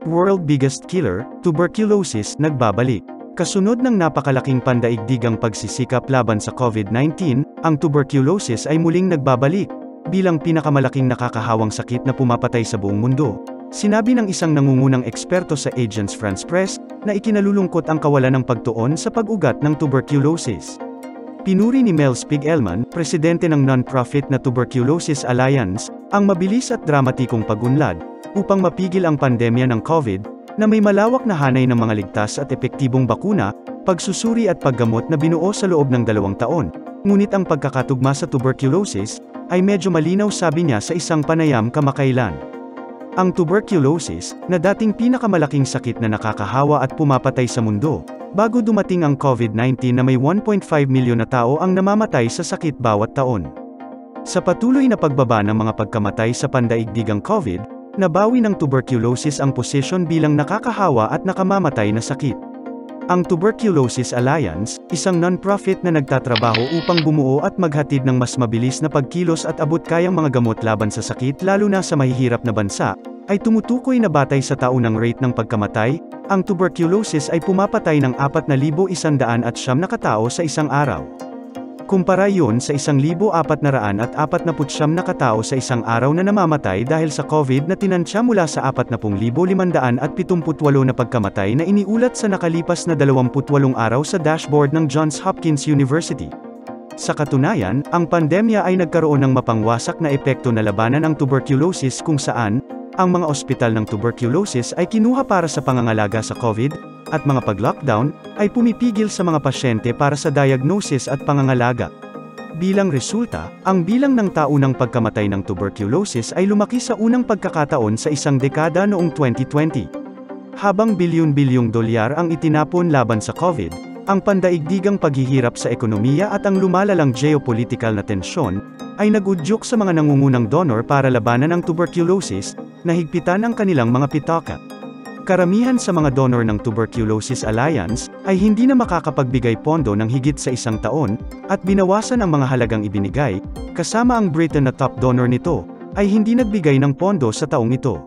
World biggest killer, tuberculosis, nagbabalik. Kasunod ng napakalaking pandaigdigang pagsisikap laban sa COVID-19, ang tuberculosis ay muling nagbabalik, bilang pinakamalaking nakakahawang sakit na pumapatay sa buong mundo. Sinabi ng isang nangungunang eksperto sa Agence France Presse, na ikinalulungkot ang kawalan ng pagtuon sa pag-ugat ng tuberculosis. Pinuri ni Mel Spiegelman, presidente ng non-profit na Tuberculosis Alliance, ang mabilis at dramatikong pag-unlad, upang mapigil ang pandemya ng COVID, na may malawak na hanay ng mga ligtas at epektibong bakuna, pagsusuri at paggamot na binuo sa loob ng 2 taon. Ngunit ang pagkakatugma sa tuberculosis, ay medyo malinaw, sabi niya sa isang panayam kamakailan. Ang tuberculosis, na dating pinakamalaking sakit na nakakahawa at pumapatay sa mundo, bago dumating ang COVID-19 na may 1.5 milyon na tao ang namamatay sa sakit bawat taon. Sa patuloy na pagbaba ng mga pagkamatay sa pandaigdigang COVID, nabawi ng tuberculosis ang posisyon bilang nakakahawa at nakamamatay na sakit. Ang Tuberculosis Alliance, isang non-profit na nagtatrabaho upang bumuo at maghatid ng mas mabilis na pagkilos at abot-kayang mga gamot laban sa sakit lalo na sa mahihirap na bansa, ay tumutukoy na batay sa taunang rate ng pagkamatay, ang tuberculosis ay pumapatay ng 4,109 na katao sa isang araw. Kumpara yun sa 1,449 na katao sa isang araw na namamatay dahil sa COVID na tinansya mula sa 40,578 na pagkamatay na iniulat sa nakalipas na 28 araw sa dashboard ng Johns Hopkins University. Sa katunayan, ang pandemya ay nagkaroon ng mapangwasak na epekto na labanan ang tuberculosis kung saan, ang mga ospital ng tuberculosis ay kinuha para sa pangangalaga sa COVID, at mga pag-lockdown, ay pumipigil sa mga pasyente para sa diagnosis at pangangalaga. Bilang resulta, ang bilang ng taunang pagkamatay ng tuberculosis ay lumaki sa unang pagkakataon sa isang dekada noong 2020. Habang bilyon-bilyong dolyar ang itinapon laban sa COVID, ang pandaigdigang paghihirap sa ekonomiya at ang lumalalang geopolitical na tensyon, ay nag-udyok sa mga nangungunang donor para labanan ang tuberculosis, na higpitan ang kanilang mga pitaka. Karamihan sa mga donor ng Tuberculosis Alliance, ay hindi na makakapagbigay pondo ng higit sa 1 taon, at binawasan ang mga halagang ibinigay, kasama ang Britain na top donor nito, ay hindi nagbigay ng pondo sa taong ito.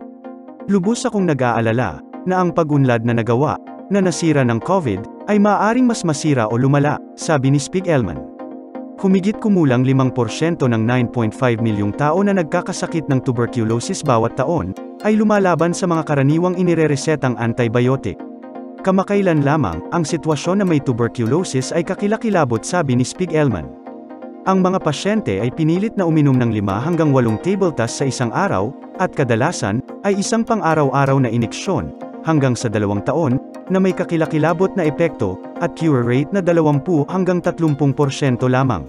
Lubos akong nag-aalala, na ang pag-unlad na nagawa, na nasira ng COVID, ay maaaring mas masira o lumala, sabi ni Spiegelman. Humigit kumulang 5% ng 9.5 milyong tao na nagkakasakit ng tuberculosis bawat taon, ay lumalaban sa mga karaniwang inireresetang antibiotic. Kamakailan lamang, ang sitwasyon na may tuberculosis ay kakilakilabot, sabi ni Spiegelman. Ang mga pasyente ay pinilit na uminom ng 5 hanggang 8 tabletas sa isang araw, at kadalasan, ay isang pang-araw-araw na ineksyon, hanggang sa 2 taon, na may kakilakilabot na epekto, at cure rate na 20 hanggang 30% lamang.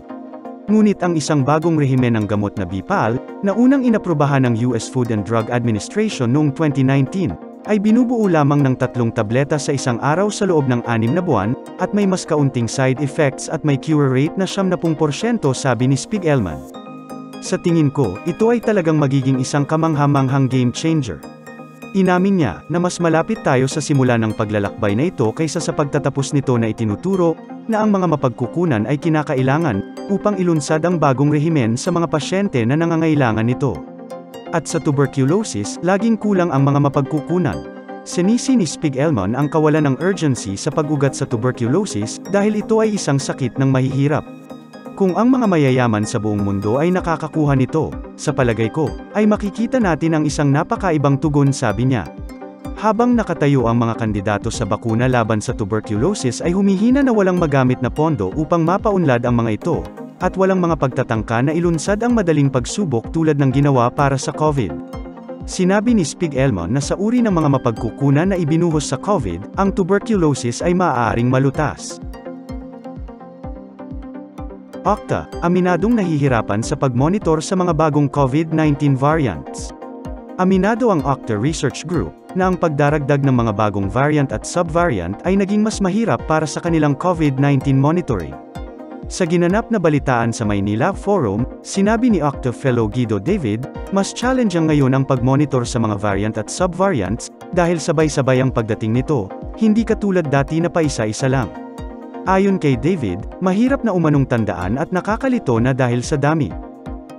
Ngunit ang isang bagong rehimen ng gamot na Bipal, na unang inaprubahan ng US Food and Drug Administration noong 2019, ay binubuo lamang ng 3 tableta sa isang araw sa loob ng 6 na buwan, at may mas kaunting side effects at may cure rate na 70%, sabi ni Spiegelman. Sa tingin ko, ito ay talagang magiging isang kamangha-manghang game changer. Inamin niya, na mas malapit tayo sa simula ng paglalakbay na ito kaysa sa pagtatapos nito na itinuturo, na ang mga mapagkukunan ay kinakailangan, upang ilunsad ang bagong rehimen sa mga pasyente na nangangailangan nito. At sa tuberculosis, laging kulang ang mga mapagkukunan. Sinisi ni Spiegelman ang kawalan ng urgency sa pag-ugat sa tuberculosis, dahil ito ay isang sakit ng mahihirap. Kung ang mga mayayaman sa buong mundo ay nakakakuha nito, sa palagay ko, ay makikita natin ang isang napakaibang tugon, sabi niya. Habang nakatayo ang mga kandidato sa bakuna laban sa tuberculosis ay humihina na walang magamit na pondo upang mapaunlad ang mga ito, at walang mga pagtatangka na ilunsad ang madaling pagsubok tulad ng ginawa para sa COVID. Sinabi ni Spiegelman na sa uri ng mga mapagkukunan na ibinuhos sa COVID, ang tuberculosis ay maaaring malutas. Okta, aminadong nahihirapan sa pagmonitor sa mga bagong COVID-19 variants. Aminado ang Okta Research Group, na ang pagdaragdag ng mga bagong variant at subvariant ay naging mas mahirap para sa kanilang COVID-19 monitoring. Sa ginanap na balitaan sa Maynila Forum, sinabi ni Okta Fellow Guido David, mas challenging ngayon ang pagmonitor sa mga variant at subvariants, dahil sabay-sabay ang pagdating nito, hindi katulad dati na paisa-isa lang. Ayon kay David, mahirap na umanong tandaan at nakakalito na dahil sa dami.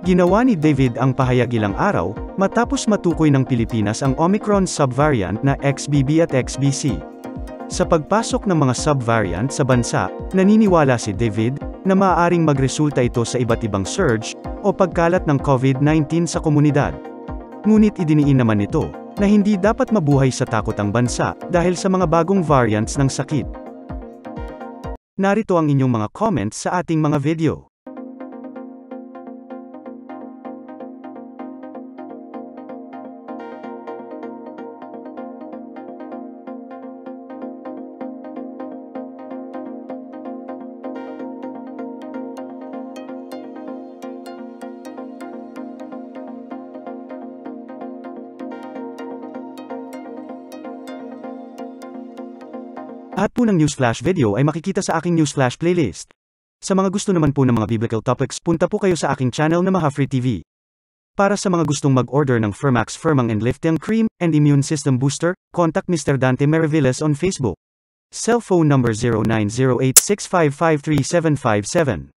Ginawa ni David ang pahayag ilang araw, matapos matukoy ng Pilipinas ang Omicron subvariant na XBB at XBC. Sa pagpasok ng mga subvariant sa bansa, naniniwala si David, na maaaring magresulta ito sa iba't ibang surge, o pagkalat ng COVID-19 sa komunidad. Ngunit idiniin naman nito, na hindi dapat mabuhay sa takot ang bansa, dahil sa mga bagong variants ng sakit. Narito ang inyong mga comments sa ating mga video. Lahat po ng Newsflash video ay makikita sa aking Newsflash playlist. Sa mga gusto naman po ng mga biblical topics, punta po kayo sa aking channel na Mahafree TV. Para sa mga gustong mag-order ng Fermax Firmang and Lifting Cream and Immune System Booster, contact Mr. Dante Maravillas on Facebook. Cellphone number 0908-6553757.